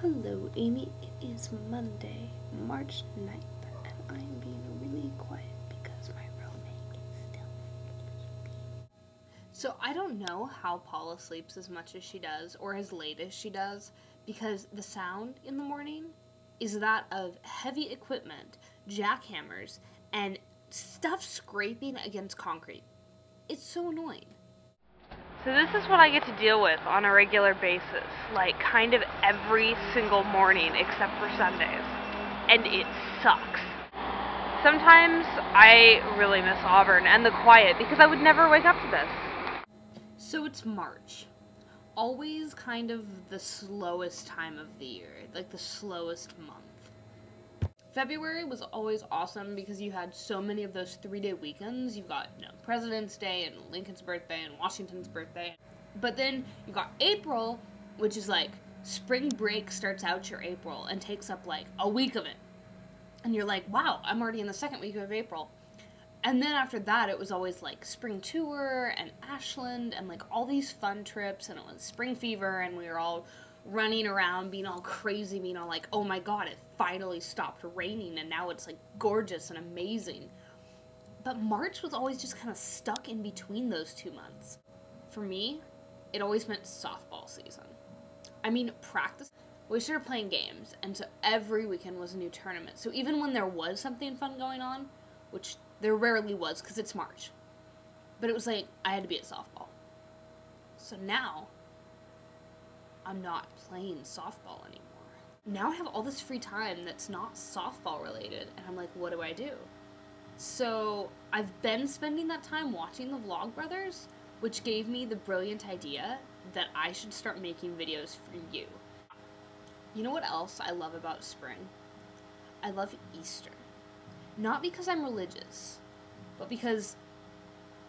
Hello, Amy. It is Monday, March 9th, and I'm being really quiet because my roommate is still sleeping. So I don't know how Paula sleeps as much as she does, or as late as she does, because the sound in the morning is that of heavy equipment, jackhammers, and stuff scraping against concrete. It's so annoying. So this is what I get to deal with on a regular basis, like kind of every single morning except for Sundays. And it sucks. Sometimes I really miss Auburn and the quiet because I would never wake up to this. So it's March. Always kind of the slowest time of the year, like the slowest month. February was always awesome because you had so many of those 3-day weekends. You've got, President's Day and Lincoln's birthday and Washington's birthday. But then you got April, which is like spring break starts out your April and takes up like a week of it. And you're like, wow, I'm already in the second week of April. And then after that, it was always like spring tour and Ashland and like all these fun trips, and it was spring fever, and we were all running around being all crazy, being all like, oh my god, it finally stopped raining and now it's like gorgeous and amazing. But March was always just kind of stuck in between those 2 months. For me, it always meant softball season. I mean, practice. We started playing games, and so every weekend was a new tournament. So even when there was something fun going on, which there rarely was because it's March, but it was like I had to be at softball. So now I'm not playing softball anymore. Now I have all this free time that's not softball related, and I'm like, what do I do? So I've been spending that time watching the Vlogbrothers, which gave me the brilliant idea that I should start making videos for you. You know what else I love about spring? I love Easter. Not because I'm religious, but because,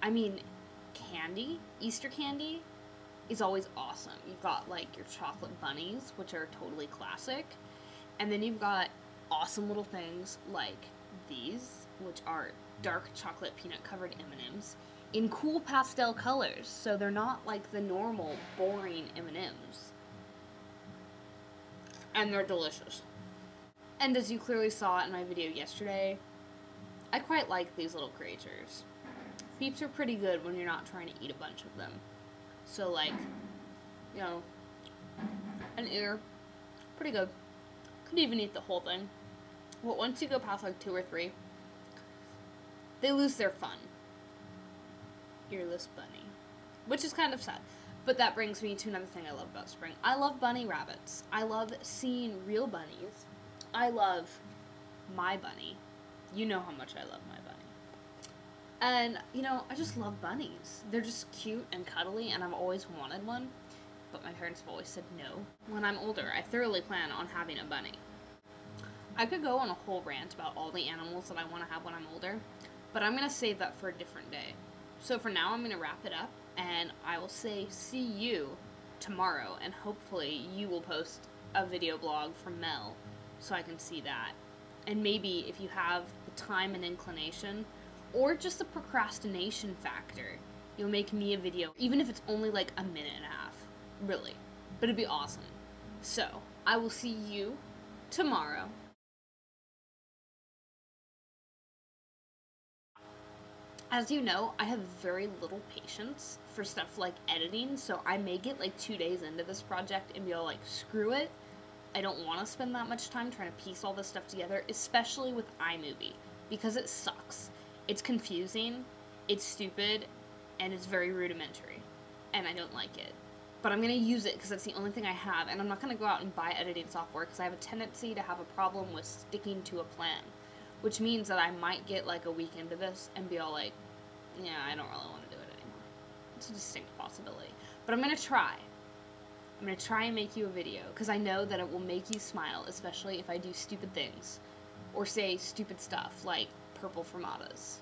candy, Easter candy, is always awesome. You've got like your chocolate bunnies, which are totally classic, and then you've got awesome little things like these, which are dark chocolate peanut covered M&Ms in cool pastel colors, so they're not like the normal boring M&Ms, and they're delicious. And as you clearly saw in my video yesterday, I quite like these little creatures. Peeps are pretty good when you're not trying to eat a bunch of them. So like, an ear, pretty good. Could even eat the whole thing. But once you go past like 2 or 3, they lose their fun. Earless bunny. Which is kind of sad. But that brings me to another thing I love about spring. I love bunny rabbits. I love seeing real bunnies. I love my bunny. You know how much I love my bunny. And, I just love bunnies. They're just cute and cuddly, and I've always wanted one, but my parents have always said no. When I'm older, I thoroughly plan on having a bunny. I could go on a whole rant about all the animals that I want to have when I'm older, but I'm going to save that for a different day. So for now, I'm going to wrap it up, and I will say see you tomorrow, and hopefully you will post a video blog from Mel so I can see that. And maybe if you have the time and inclination, or just the procrastination factor, you'll make me a video, even if it's only like a minute and a half. Really. But it'd be awesome. So, I will see you tomorrow. As you know, I have very little patience for stuff like editing, so I may get like 2 days into this project and be all like, screw it. I don't want to spend that much time trying to piece all this stuff together, especially with iMovie, because it sucks. It's confusing, it's stupid, and it's very rudimentary, and I don't like it. But I'm going to use it because that's the only thing I have, and I'm not going to go out and buy editing software because I have a tendency to have a problem with sticking to a plan, which means that I might get like a week into this and be all like, yeah, I don't really want to do it anymore. It's a distinct possibility. But I'm going to try. I'm going to try and make you a video because I know that it will make you smile, especially if I do stupid things or say stupid stuff like purple fermatas.